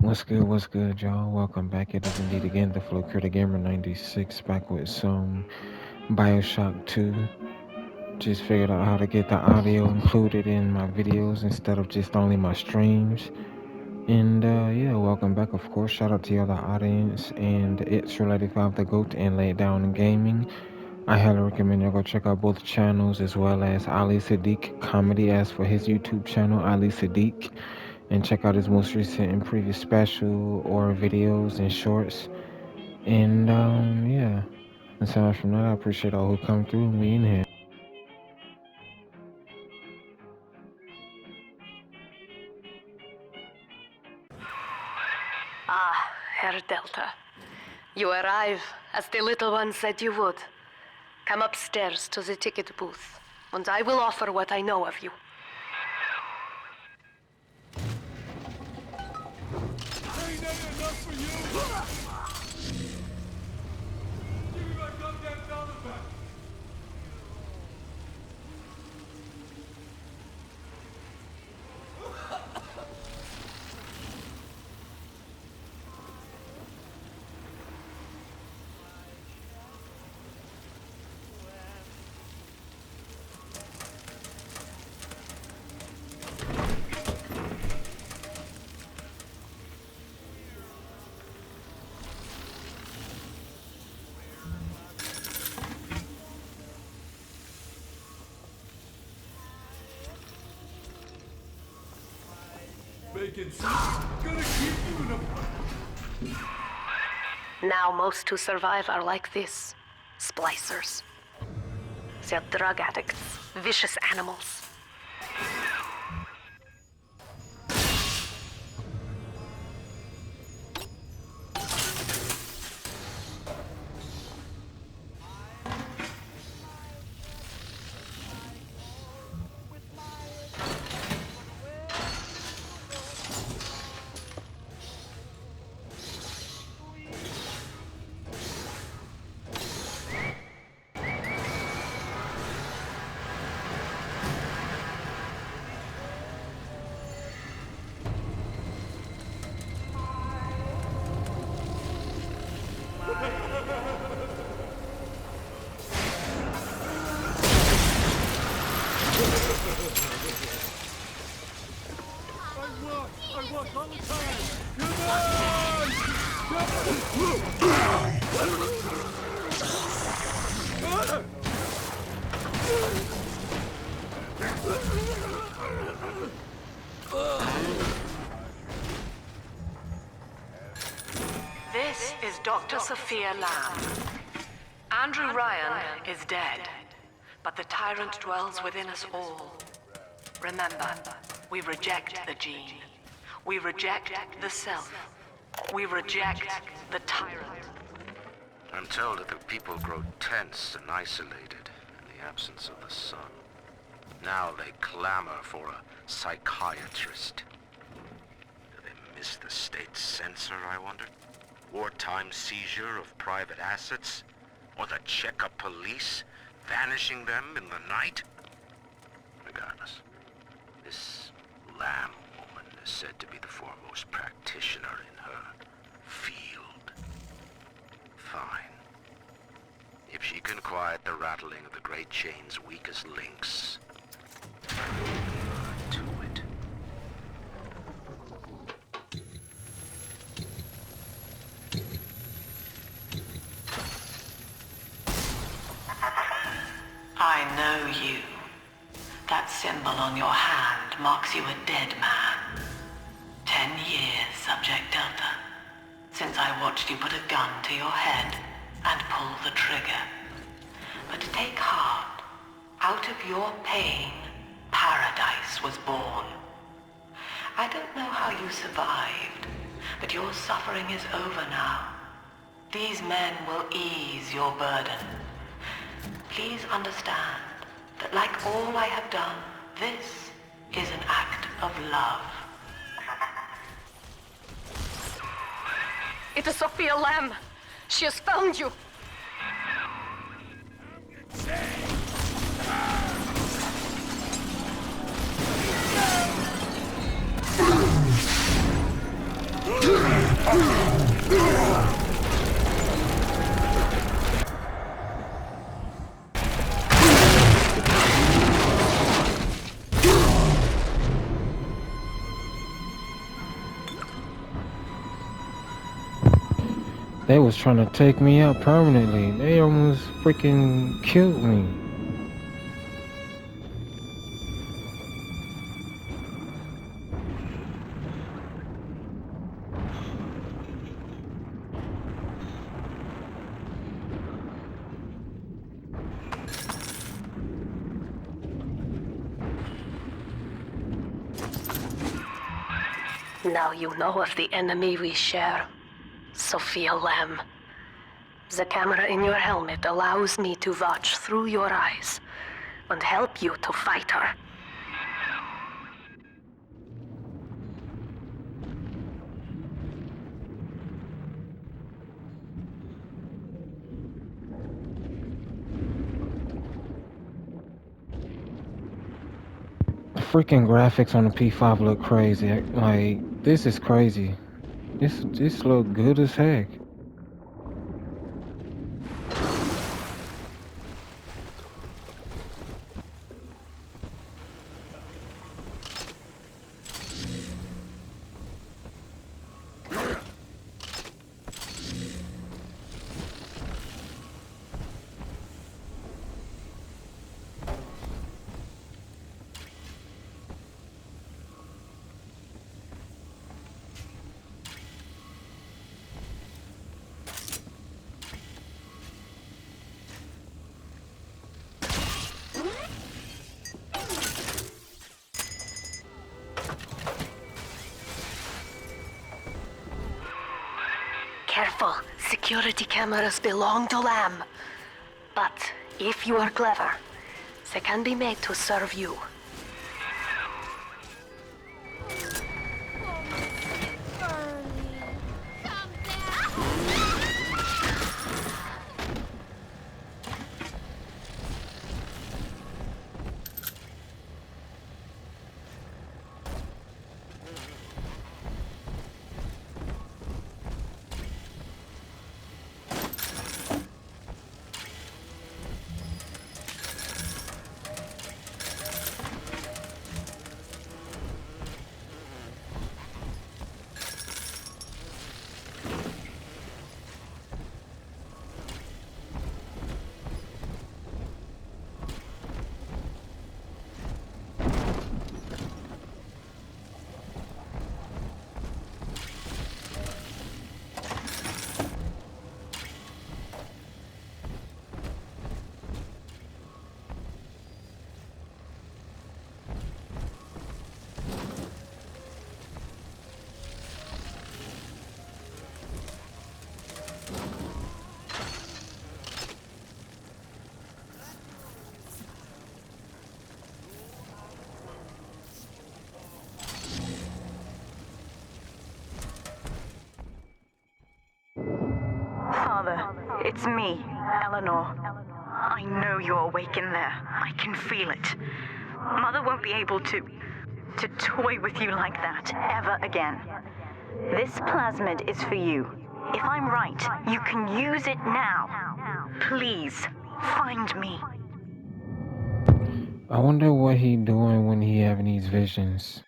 What's good, y'all? Welcome back. It is indeed again the Flow Critter Gamer 96 back with some BioShock 2. Just figured out how to get the audio included in my videos instead of just only my streams. And yeah, welcome back, of course. Shout out to y'all, the audience, and ITSREAL85, the GOAT, and LayItDownGaming. I highly recommend y'all go check out both channels as well as Ali Sadiq Comedy as for his YouTube channel, Ali Sadiq. And check out his most recent and previous special or videos and shorts. And yeah, aside from that, I appreciate all who come through and we in here. Ah, Herr Delta. You arrive as the little one said you would. Come upstairs to the ticket booth, and I will offer what I know of you. Ain't that enough for you? Give me my goddamn dollar back. Bacon sauce. Gonna keep you in a... Now most who survive are like this. Splicers. They're drug addicts, vicious animals. I walk all the time. Come on! This is Dr. Sophia Lamb. Andrew Ryan is dead, but the tyrant dwells within us all. Remember, we reject the gene. We reject the self. We reject the tyrant. I'm told that the people grow tense and isolated in the absence of the sun. Now they clamor for a psychiatrist. Do they miss the state censor, I wonder? Wartime seizure of private assets? Or the checkup police vanishing them in the night? Regardless, this Lamb woman is said to be the foremost practitioner in her field. Fine. If she can quiet the rattling of the Great Chain's weakest links, to it. I know you. That symbol on your hand marks you a dead man. 10 years, Subject Delta, since I watched you put a gun to your head and pull the trigger. But take heart. Out of your pain, paradise was born. I don't know how you survived, but your suffering is over now. These men will ease your burden. Please understand that like all I have done, this is an act of love. It is Sophia Lamb. She has found you. They was trying to take me out permanently. They almost freaking killed me. Now you know of the enemy we share, Sophia Lamb. The camera in your helmet allows me to watch through your eyes and help you to fight her. The freaking graphics on the P5 look crazy. Like, this is crazy. This look good as heck. Careful, security cameras belong to Lamb. But if you are clever, they can be made to serve you. Father, it's me, Eleanor. I know you're awake in there. I can feel it. Mother won't be able to toy with you like that ever again. This plasmid is for you. If I'm right, you can use it now. Please, find me. I wonder what he doing when he having these visions.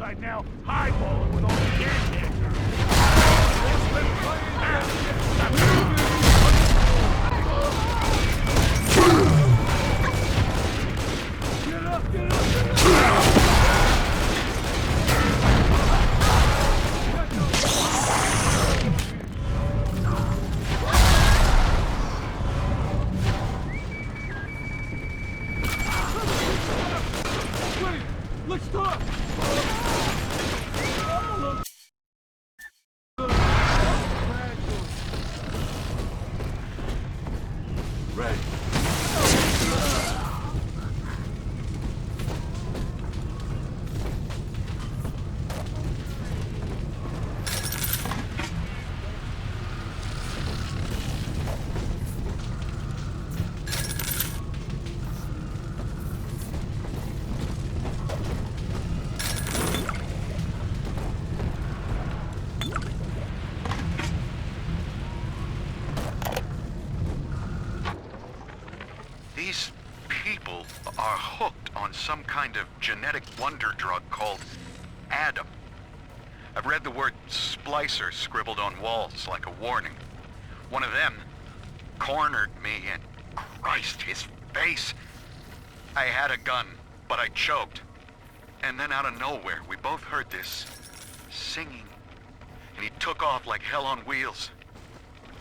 right now, highballing with all the kids. Get up, get up, get up! Wait, let's talk! Ready. These people are hooked on some kind of genetic wonder drug called Adam. I've read the word splicer scribbled on walls like a warning. One of them cornered me and Christ, his face. I had a gun, but I choked. And then out of nowhere, we both heard this singing. And he took off like hell on wheels.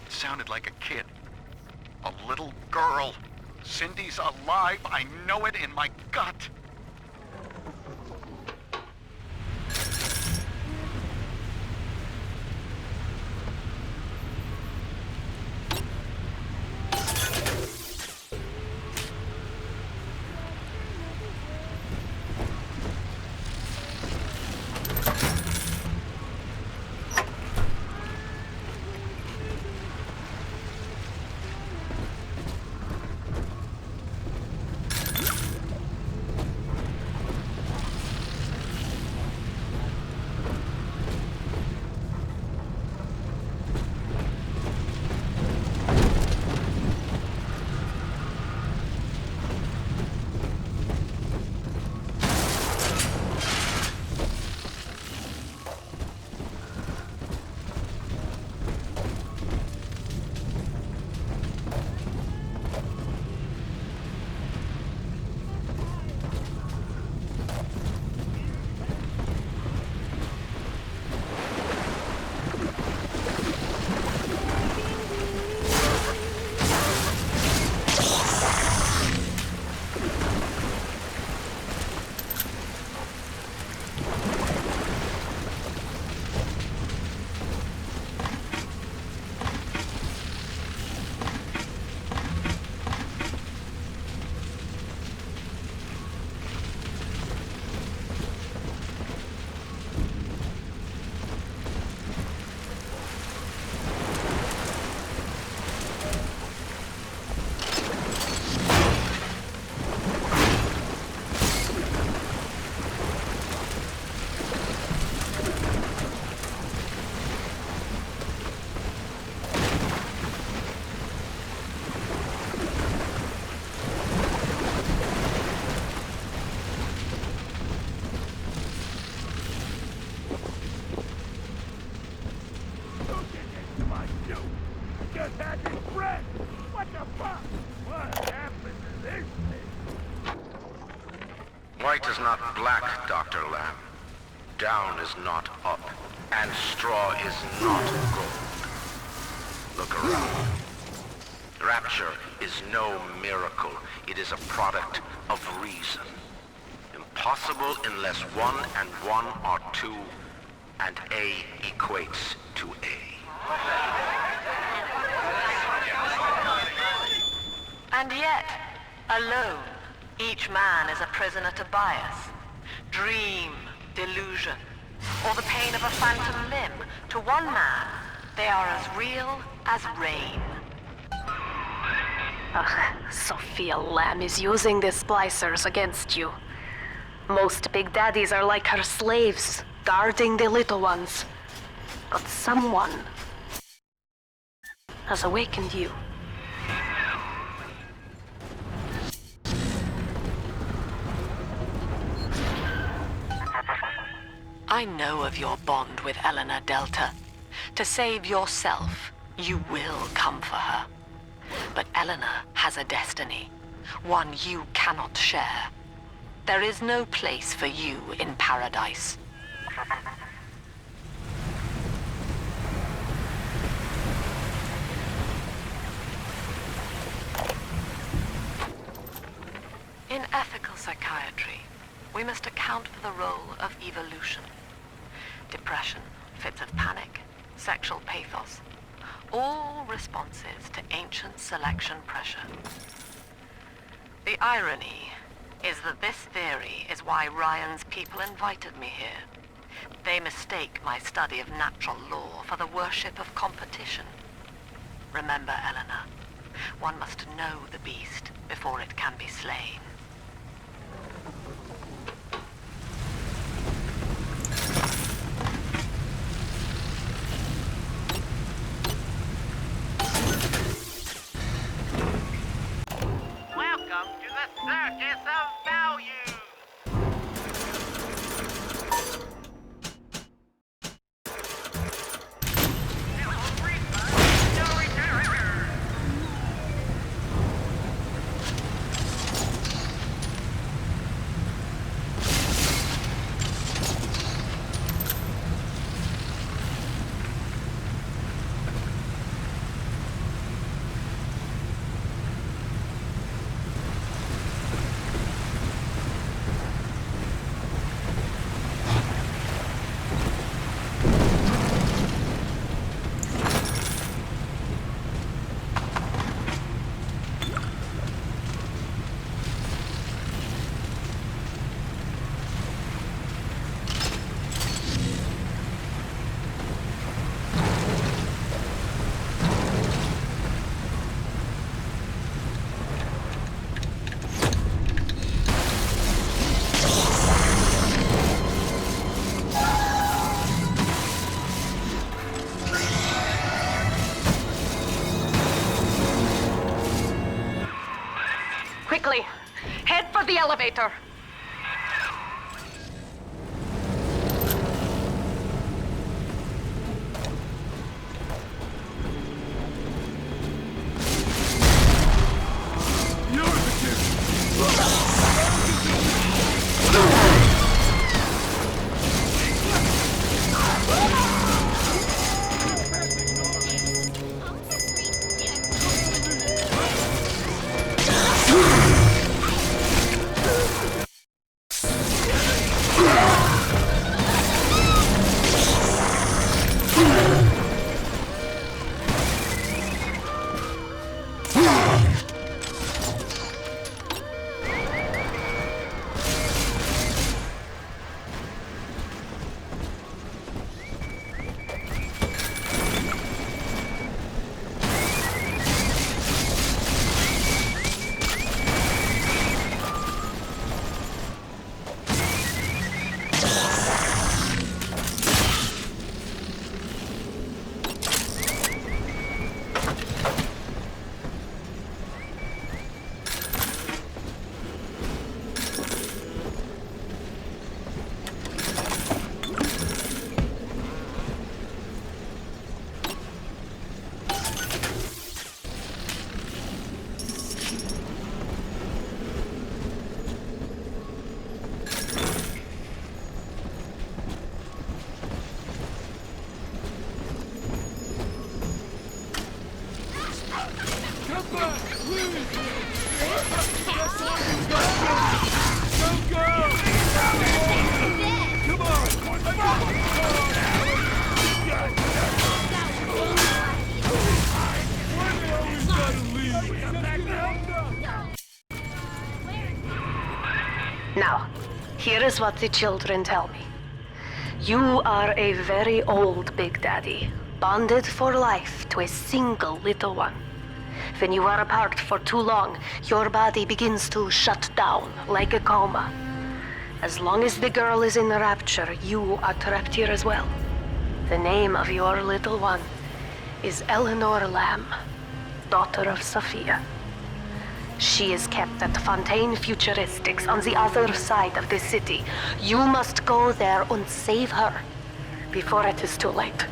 It sounded like a kid. A little girl. Cindy's alive. I know it in my gut. White is not black, Dr. Lamb. Down is not up, and straw is not gold. Look around. Rapture is no miracle. It is a product of reason. Impossible unless 1 and 1 are 2, and A equates to A. And yet, alone, each man is a prisoner to bias, dream, delusion, or the pain of a phantom limb. To one man, they are as real as rain. Sophia Lamb is using the splicers against you. Most big daddies are like her slaves, guarding the little ones. But someone has awakened you. I know of your bond with Eleanor Delta. To save yourself, you will come for her. But Eleanor has a destiny, one you cannot share. There is no place for you in paradise. In ethical psychiatry, we must account for the role of evolution. Depression, fits of panic, sexual pathos, all responses to ancient selection pressure. The irony is that this theory is why Ryan's people invited me here. They mistake my study of natural law for the worship of competition. Remember, Eleanor, one must know the beast before it can be slain. Welcome to the Circus of Value! Quickly, head for the elevator. You're the kid! Come back, please! Don't go! Come on! Why they always gotta leave? Now, here is what the children tell me. You are a very old Big Daddy, bonded for life to a single little one. When you are apart for too long, your body begins to shut down like a coma. As long as the girl is in the rapture, you are trapped here as well. The name of your little one is Eleanor Lamb, daughter of Sophia. She is kept at Fontaine Futuristics on the other side of the city. You must go there and save her before it is too late.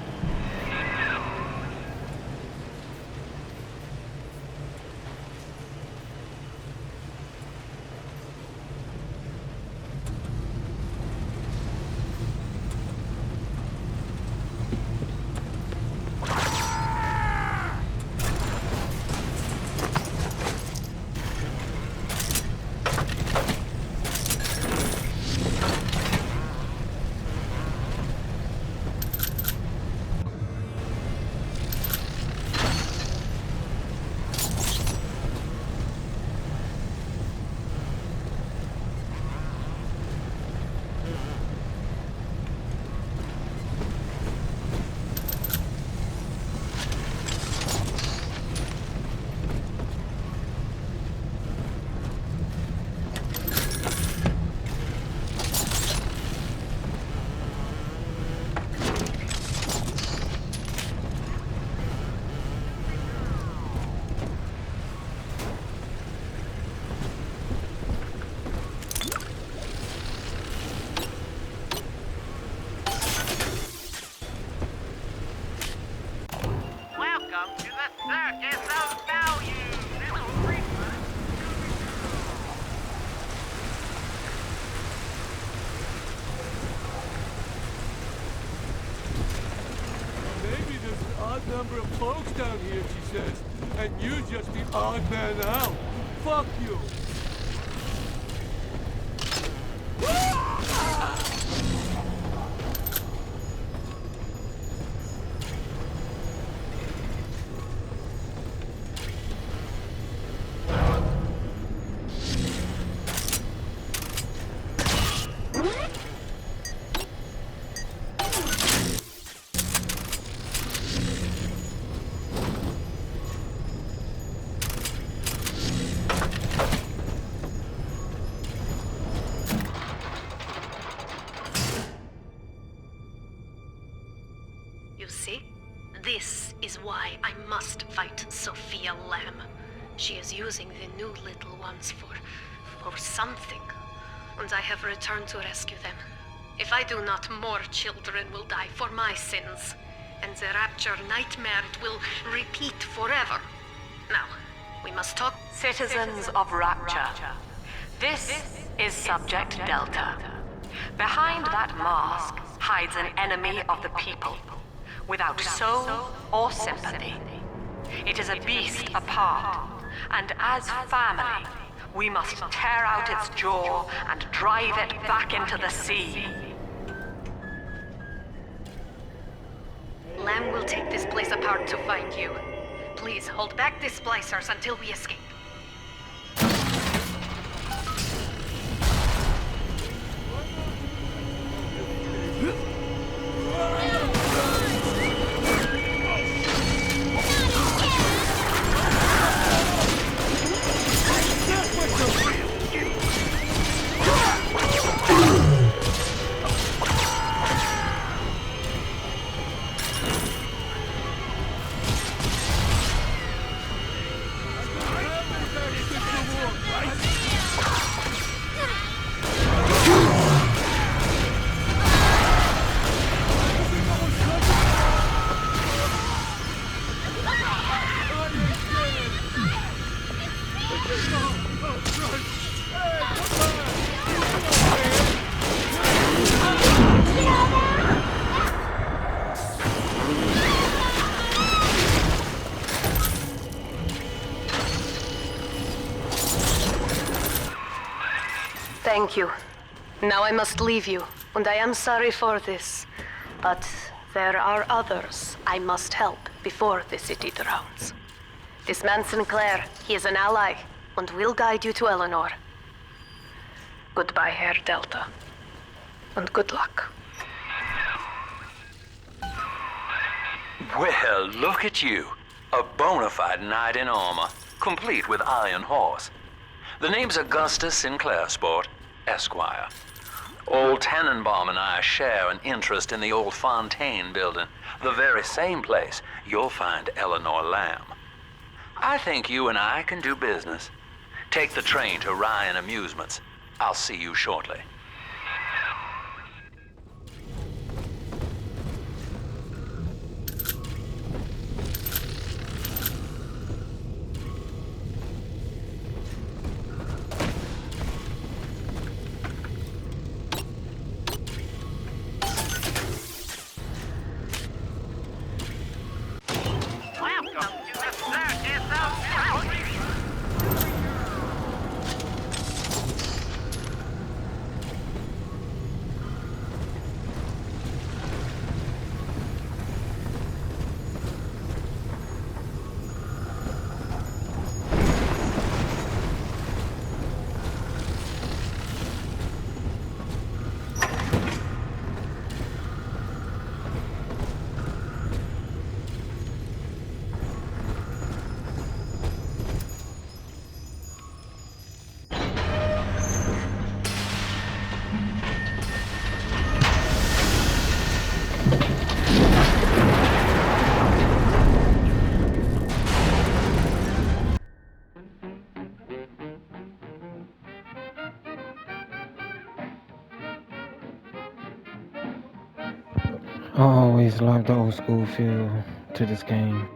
Welcome to the Circus of Value, little creeper. Maybe there's an odd number of folks down here, she says. And you just the odd man out. Fuck you. You see? This is why I must fight Sophia Lamb. She is using the new little ones for something. And I have returned to rescue them. If I do not, more children will die for my sins. And the Rapture nightmare will repeat forever. Now, we must talk. Citizens of Rapture, this is Subject Delta. Behind that mask hides an enemy of the people, without soul or sympathy. It is a beast apart, and as family, we must tear out its jaw and drive it back into the sea. Lamb will take this place apart to find you. Please hold back the splicers until we escape. Thank you. Now I must leave you, and I am sorry for this. But there are others I must help before the city drowns. This man Sinclair, he is an ally, and will guide you to Eleanor. Goodbye, Herr Delta. And good luck. Well, look at you. A bona fide knight in armor, complete with iron horse. The name's Augustus Sinclair, Sport, Esquire. Old Tannenbaum and I share an interest in the old Fontaine building, the very same place you'll find Eleanor Lamb. I think you and I can do business. Take the train to Ryan Amusements. I'll see you shortly. I always loved the old school feel to this game.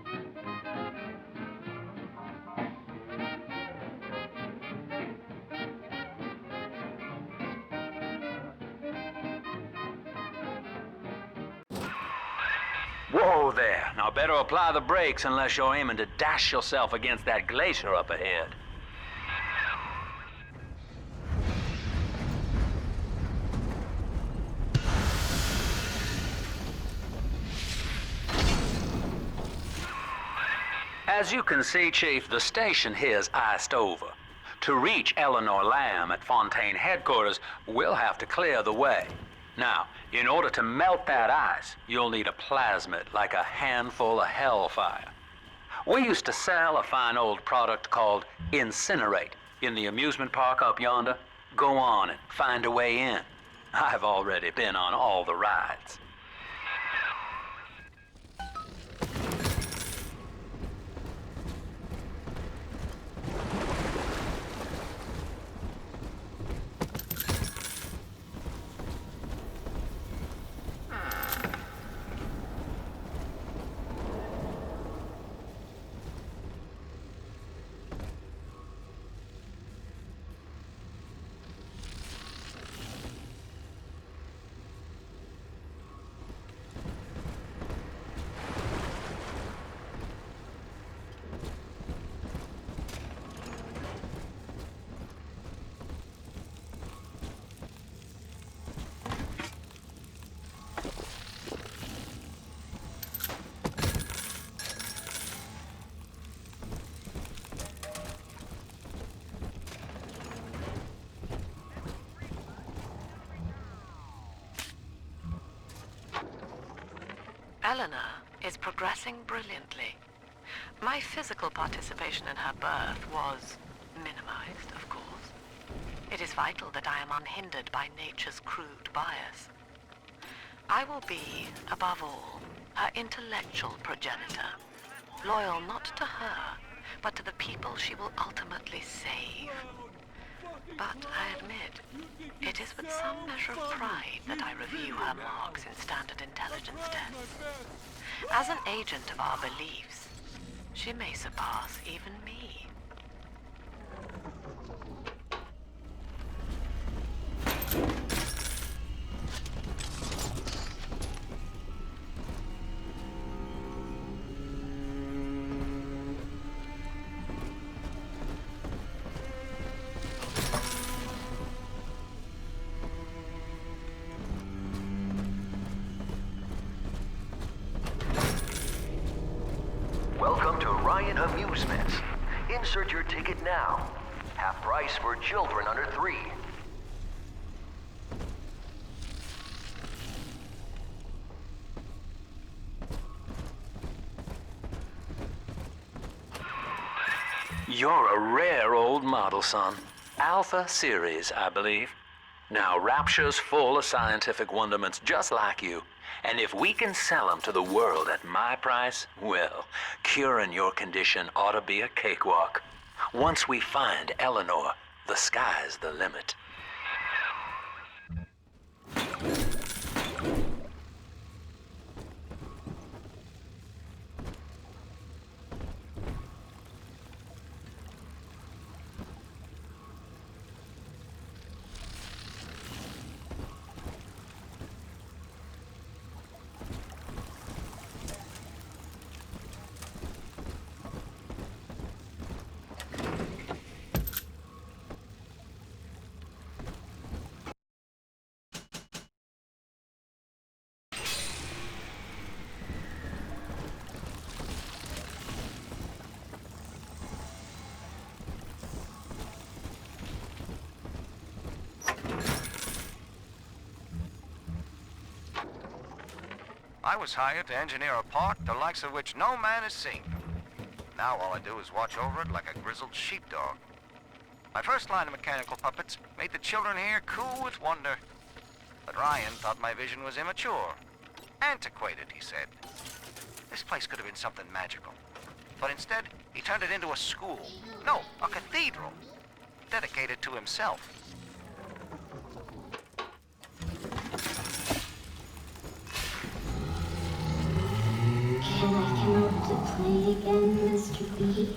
Whoa there. Now better apply the brakes unless you're aiming to dash yourself against that glacier up ahead. As you can see, Chief, the station here's iced over. To reach Eleanor Lamb at Fontaine headquarters, we'll have to clear the way. Now, in order to melt that ice, you'll need a plasmid like a handful of hellfire. We used to sell a fine old product called Incinerate in the amusement park up yonder. Go on and find a way in. I've already been on all the rides. Eleanor is progressing brilliantly. My physical participation in her birth was minimized, of course. It is vital that I am unhindered by nature's crude bias. I will be, above all, her intellectual progenitor, loyal not to her, but to the people she will ultimately save. But I admit, it is with some measure of pride that I review her marks in standard intelligence tests. As an agent of our beliefs, she may surpass even me. Welcome to Ryan Amusements. Insert your ticket now. Half price for children under 3. You're a rare old model, son. Alpha series, I believe. Now, Rapture's full of scientific wonderments just like you. And if we can sell them to the world at my price, well, curing your condition ought to be a cakewalk. Once we find Eleanor, the sky's the limit. I was hired to engineer a park the likes of which no man has seen. Now all I do is watch over it like a grizzled sheepdog. My first line of mechanical puppets made the children here cool with wonder. But Ryan thought my vision was immature. Antiquated, he said. This place could have been something magical. But instead, he turned it into a school. No, a cathedral. Dedicated to himself. Can I come out to play again, Mr. B?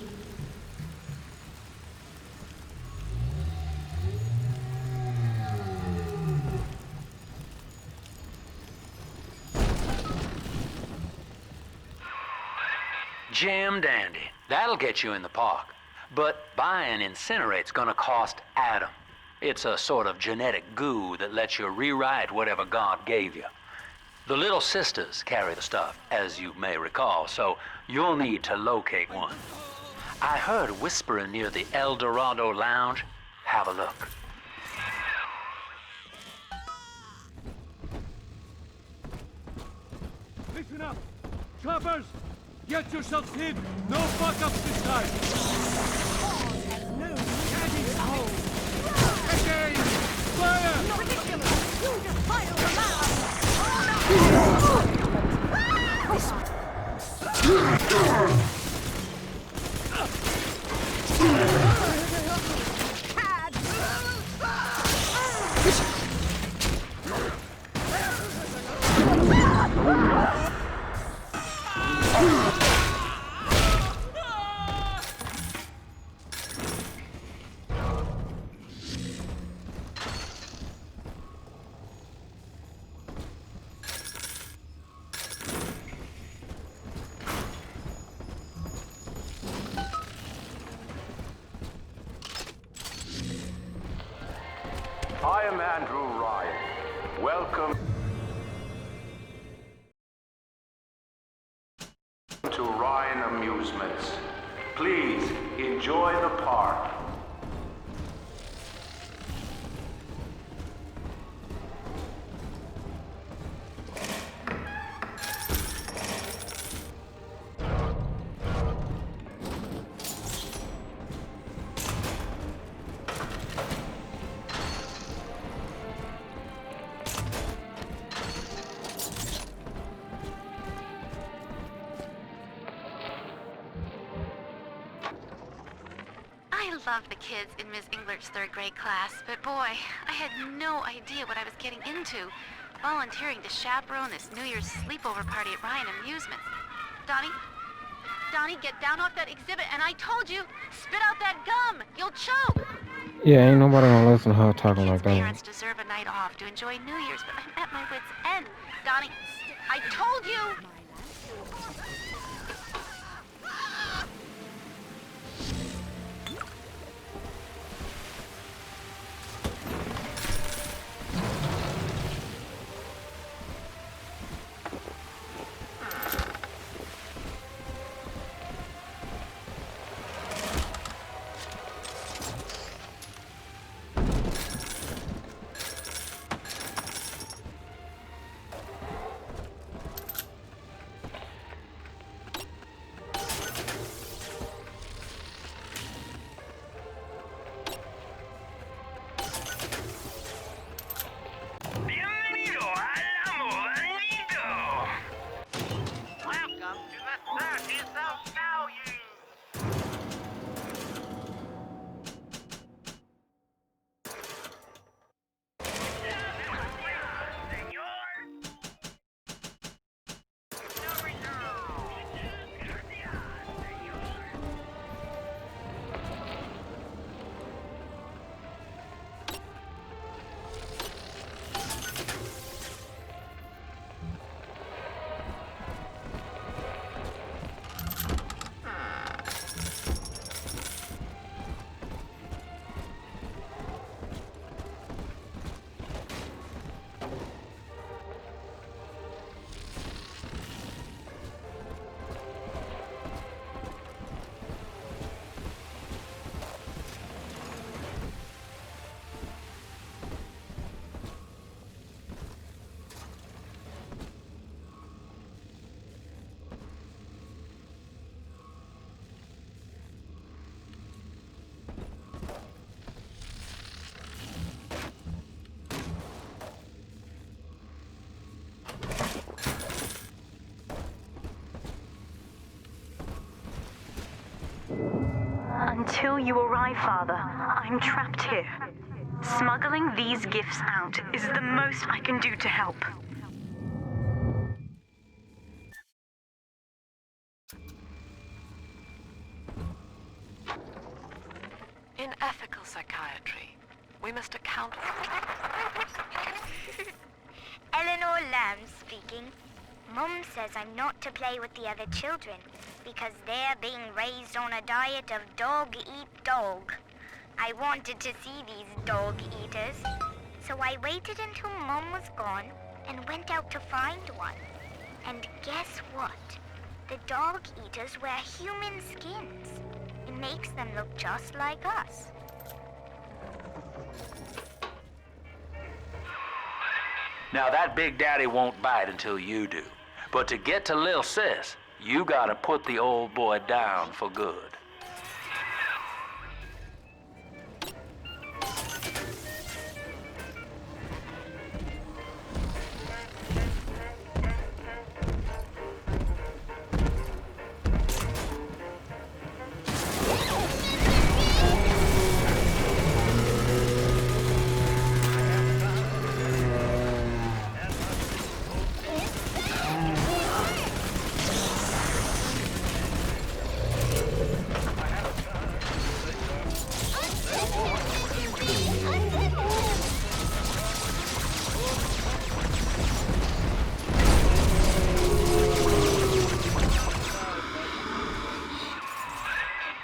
Jam dandy. That'll get you in the park. But buying Incinerate's gonna cost Adam. It's a sort of genetic goo that lets you rewrite whatever God gave you. The little sisters carry the stuff, as you may recall, so you'll need to locate one. I heard whispering near the El Dorado Lounge. Have a look. Listen up! Choppers! Get yourselves hid! No fuck-ups this time! No caddy's home! Again! Fire! You're ridiculous! You just fire around! I am Andrew Ryan. Welcome to Ryan Amusements. Please enjoy the park. I love the kids in Miss Englert's third grade class, but boy, I had no idea what I was getting into. Volunteering to chaperone this New Year's sleepover party at Ryan Amusements. Donnie, get down off that exhibit, and I told you, spit out that gum! You'll choke! Yeah, ain't nobody gonna listen to her talking like that. Parents deserve a night off to enjoy New Year's, but I'm at my wit's end. Donnie, I told you! Until you arrive, Father, I'm trapped here. Smuggling these gifts out is the most I can do to help. In ethical psychiatry, we must account for... Eleanor Lamb speaking. Mum says I'm not to play with the other children because they're being raised on a diet of dog eat dog. I wanted to see these dog eaters, so I waited until Mum was gone and went out to find one. And guess what? The dog eaters wear human skins. It makes them look just like us. Now that Big Daddy won't bite until you do. But to get to Lil Sis, you gotta put the old boy down for good.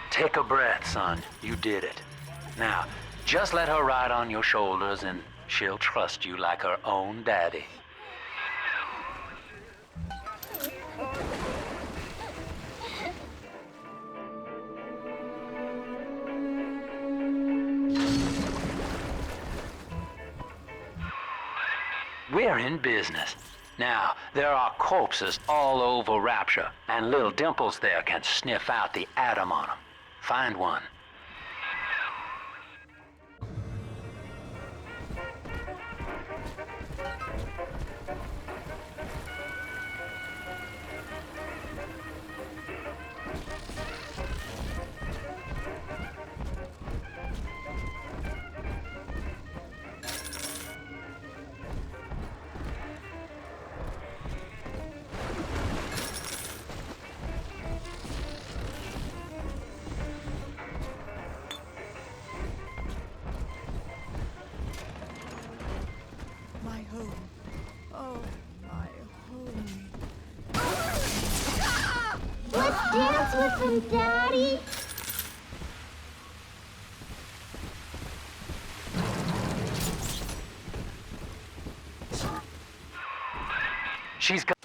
Take a breath, son. You did it. Now, just let her ride on your shoulders and she'll trust you like her own daddy. We're in business. Now, there are corpses all over Rapture, and little Dimples there can sniff out the atom on them. Find one. My home. Oh, my home. Let's dance with them, Daddy. She's got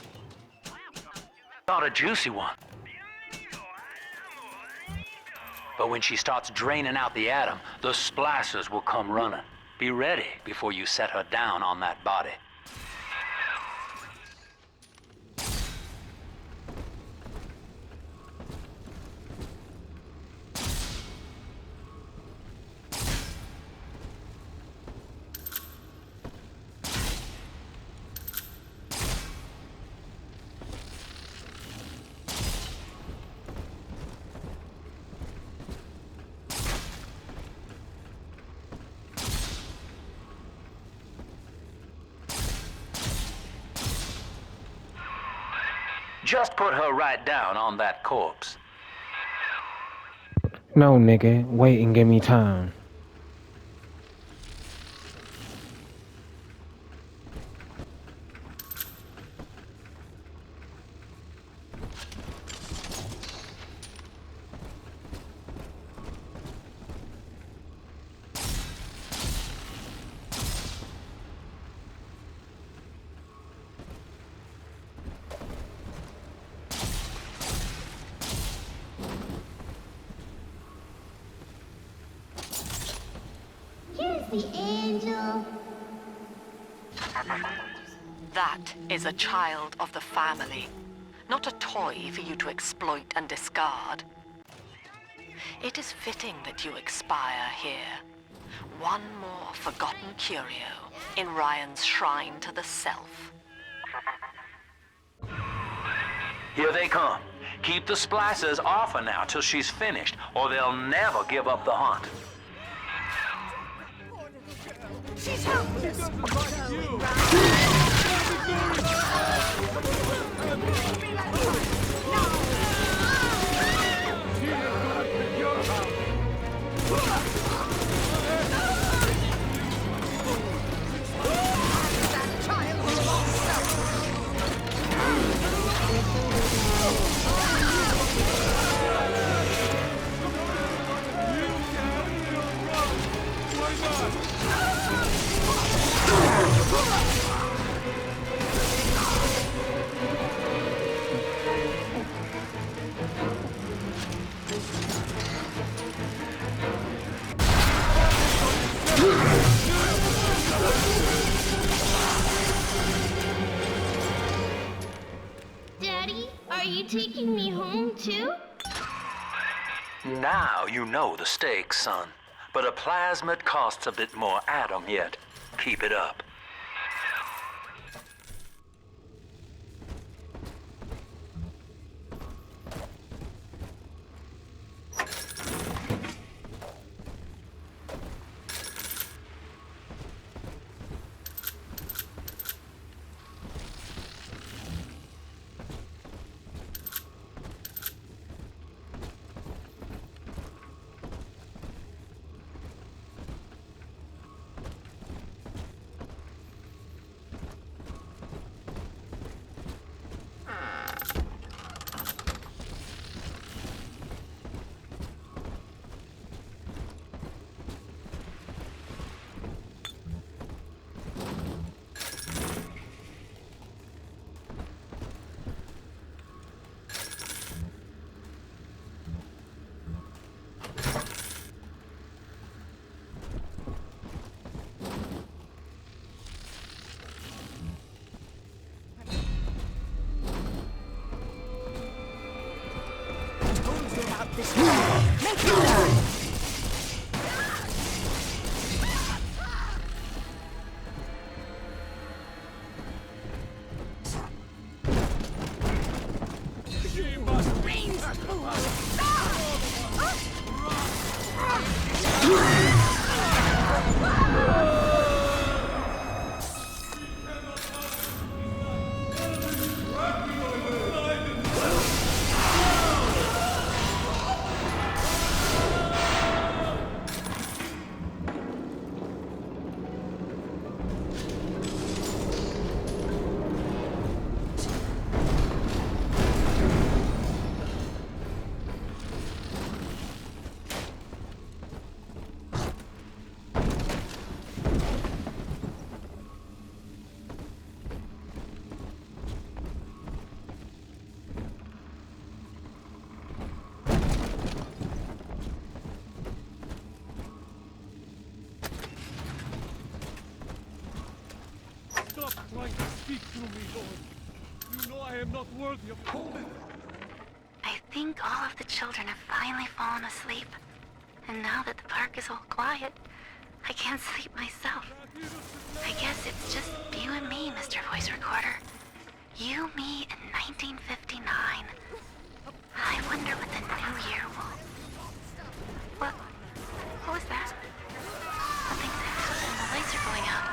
a juicy one. But when she starts draining out the atom, the splicers will come running. Be ready before you set her down on that body. Just put her right down on that corpse. No, nigga. Wait and give me time. The angel. That is a child of the family, not a toy for you to exploit and discard. It is fitting that you expire here. One more forgotten curio in Ryan's shrine to the self. Here they come. Keep the splicers off her now till she's finished, or they'll never give up the hunt. She's helpless. Daddy, are you taking me home too? Now you know the stakes, son. But a plasmid costs a bit more atom yet. Keep it up. This make it learn. You must raise Stop trying to speak to me, Lord. You know I am not worthy of holding. I think all of the children have finally fallen asleep. And now that the park is all quiet, I can't sleep myself. I guess it's just you and me, Mr. Voice Recorder. You, me, in 1959. I wonder what the new year will... What was that? Something's happened. The lights are going out.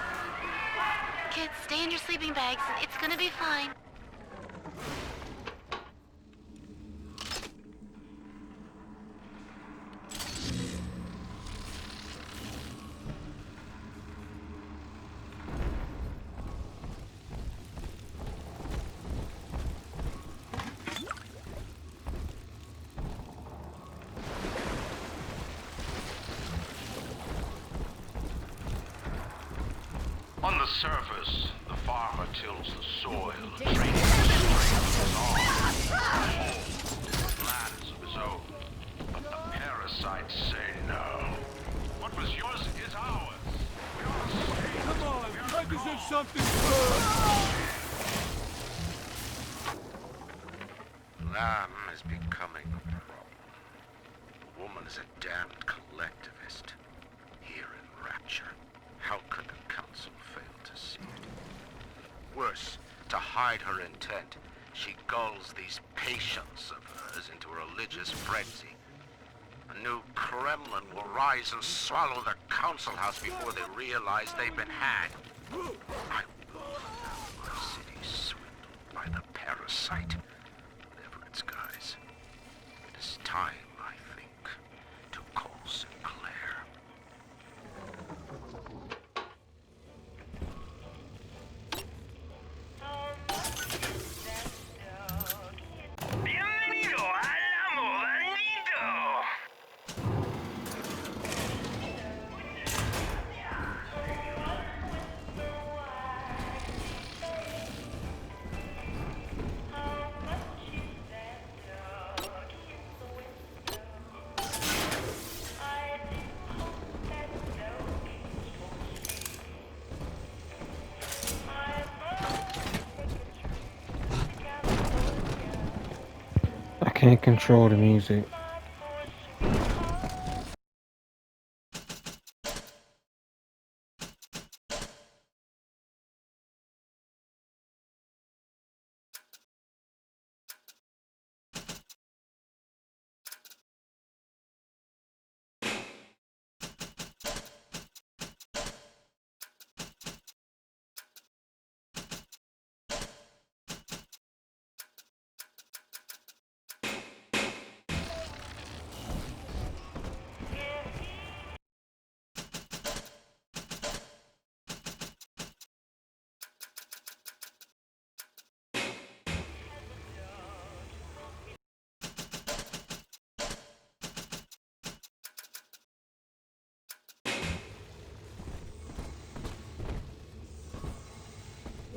Kids, stay in your sleeping bags. It's gonna be fine. On the surface, the farmer tills the soil and trains his land is of his own. But the parasites say no. What was yours is ours. Come on, I deserve something. Lamb is becoming a problem. The woman is a damned collectivist. Here in Rapture. How could the council fail to see it? Worse, to hide her intent, she gulls these patients of hers. consumers into a religious frenzy. A new Kremlin will rise and swallow the council house before they realize they've been had. My city swindled by the parasite. Whatever its guise. It is time, I think, to call Sinclair. I can't control the music.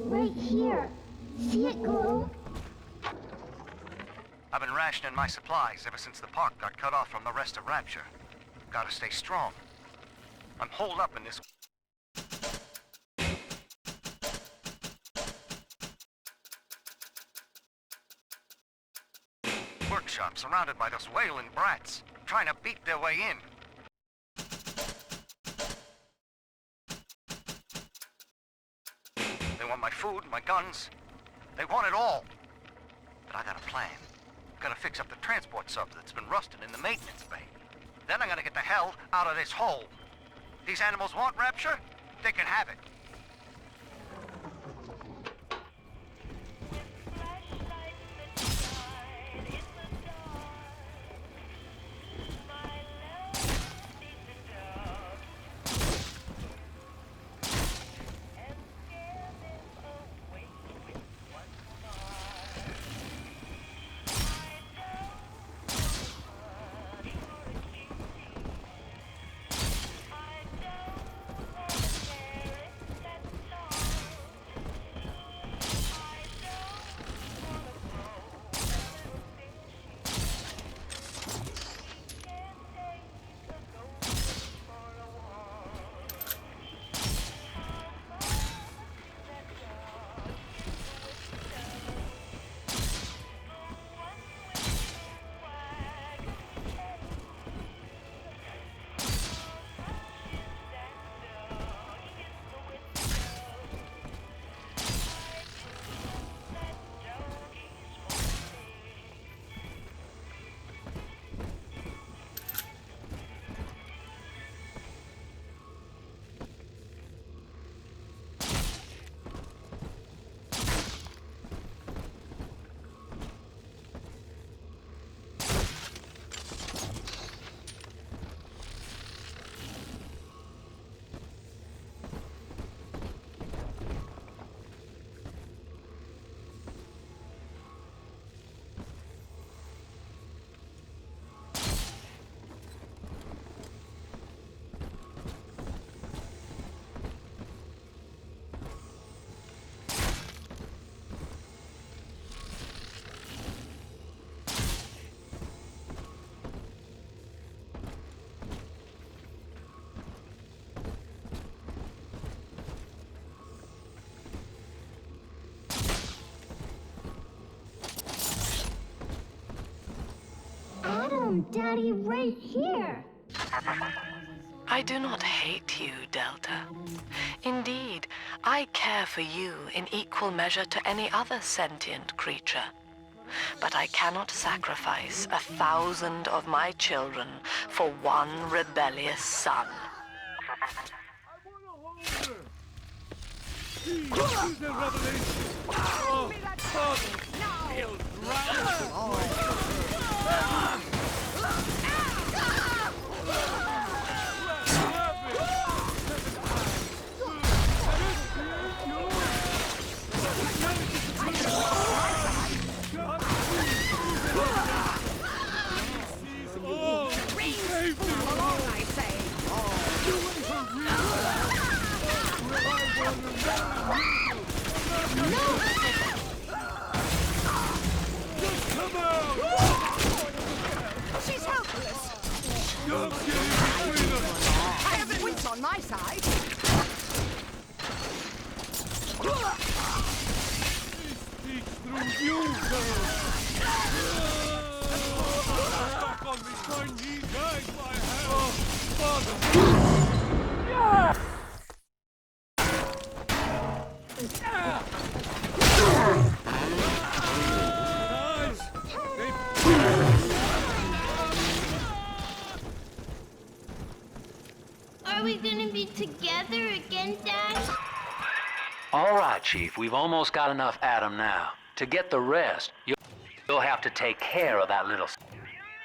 Right here. See it glow? I've been rationing my supplies ever since the park got cut off from the rest of Rapture. Gotta stay strong. I'm holed up in this workshop surrounded by those wailing brats, trying to beat their way in. They want my food, my guns. They want it all. But I got a plan. Gotta fix up the transport sub that's been rusting in the maintenance bay. Then I'm gonna get the hell out of this hole. These animals want Rapture? They can have it. Daddy, right here. I do not hate you, Delta. Indeed, I care for you in equal measure to any other sentient creature. But I cannot sacrifice 1,000 of my children for one rebellious son. Use the revelation. Oh, Father, he'll drown us. She's helpless. Don't get in between us. I have the wits on my side. He speaks through you, girl. Stuck on me, my knee died by hell. Oh, Father. Yeah! Are we gonna be together again, Dad? All right, Chief, we've almost got enough Adam now. To get the rest, you'll have to take care of that little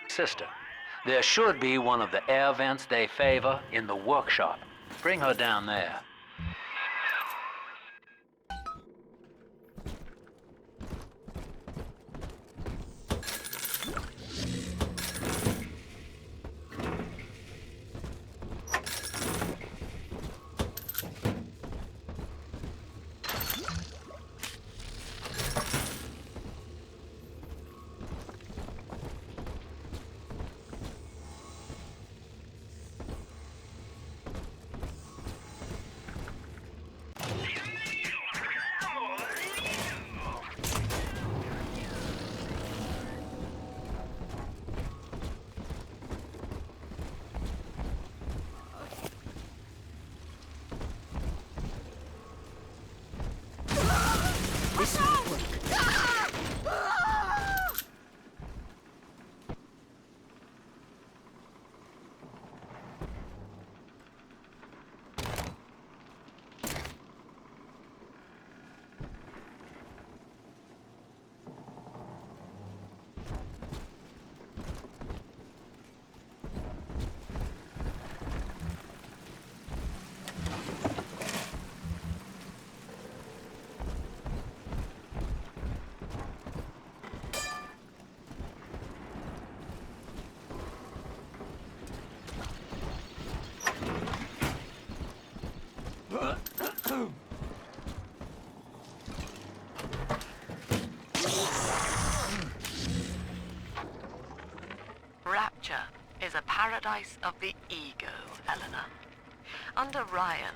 sister. There should be one of the air vents they favor in the workshop. Bring her down there. Rapture is a paradise of the ego, Eleanor. Under Ryan,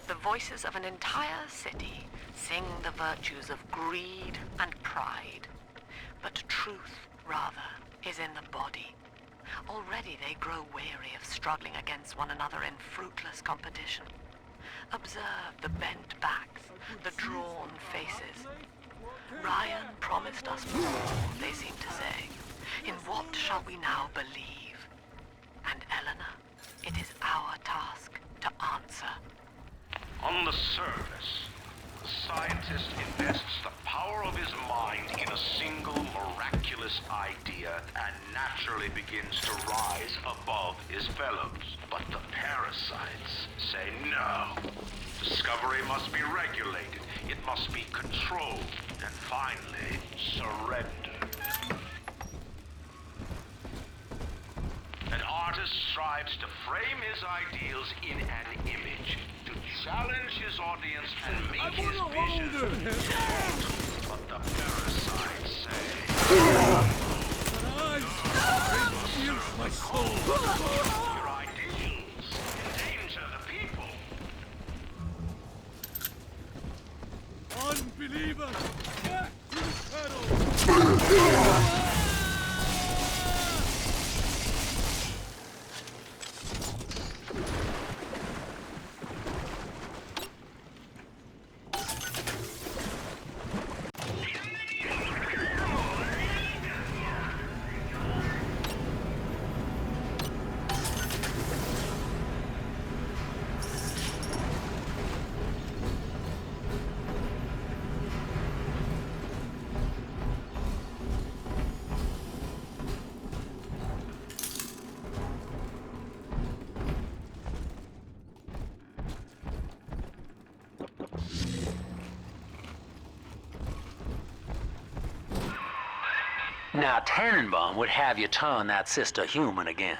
the voices of an entire city sing the virtues of greed and pride. But truth, rather, is in the body. Already they grow weary of struggling against one another in fruitless competition. Observe the bent backs, the drawn faces. Ryan promised us more, they seem to say. In what shall we now believe? And Eleanor, it is our task to answer. On the surface, the scientist invests the power of his mind in a single miraculous idea and naturally begins to rise above his fellows. But the parasites say no. Discovery must be regulated, it must be controlled, and finally, surrendered. An artist strives to frame his ideals in an image, to challenge his audience and make his vision immortal. But the parasites say, My soul. your ideals endanger the people. Unbeliever, back to the shadows. Now, Tannenbaum would have you turn that sister human again.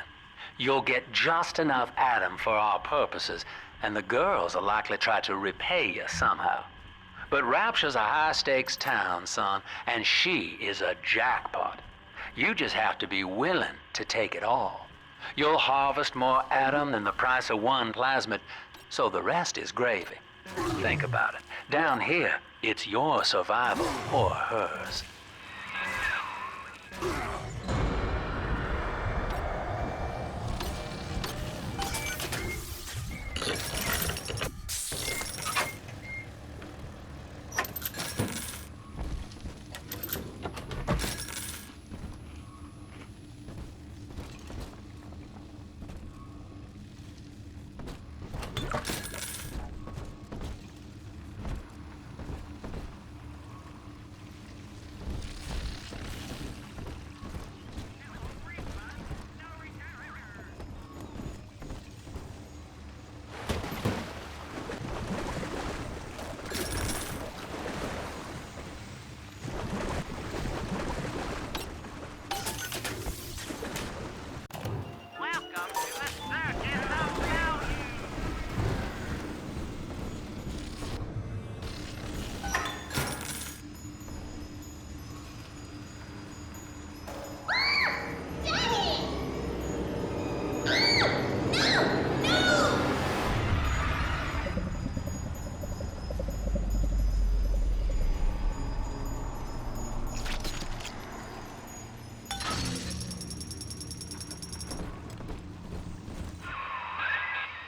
You'll get just enough Adam for our purposes, and the girls will likely try to repay you somehow. But Rapture's a high-stakes town, son, and she is a jackpot. You just have to be willing to take it all. You'll harvest more Adam than the price of one plasmid, so the rest is gravy. Think about it. Down here, it's your survival or hers.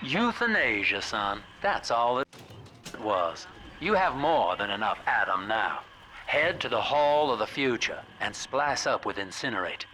Euthanasia, son. That's all it was. You have more than enough Adam now. Head to the Hall of the Future and splice up with Incinerate.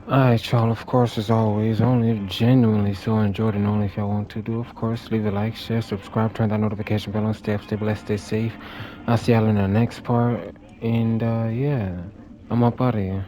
Alright, y'all, of course, as always, only if genuinely so enjoyed and only if y'all want to do, of course, leave a like, share, subscribe, turn that notification bell on, stay blessed, stay safe. I'll see y'all in the next part, and yeah, I'm up out of here.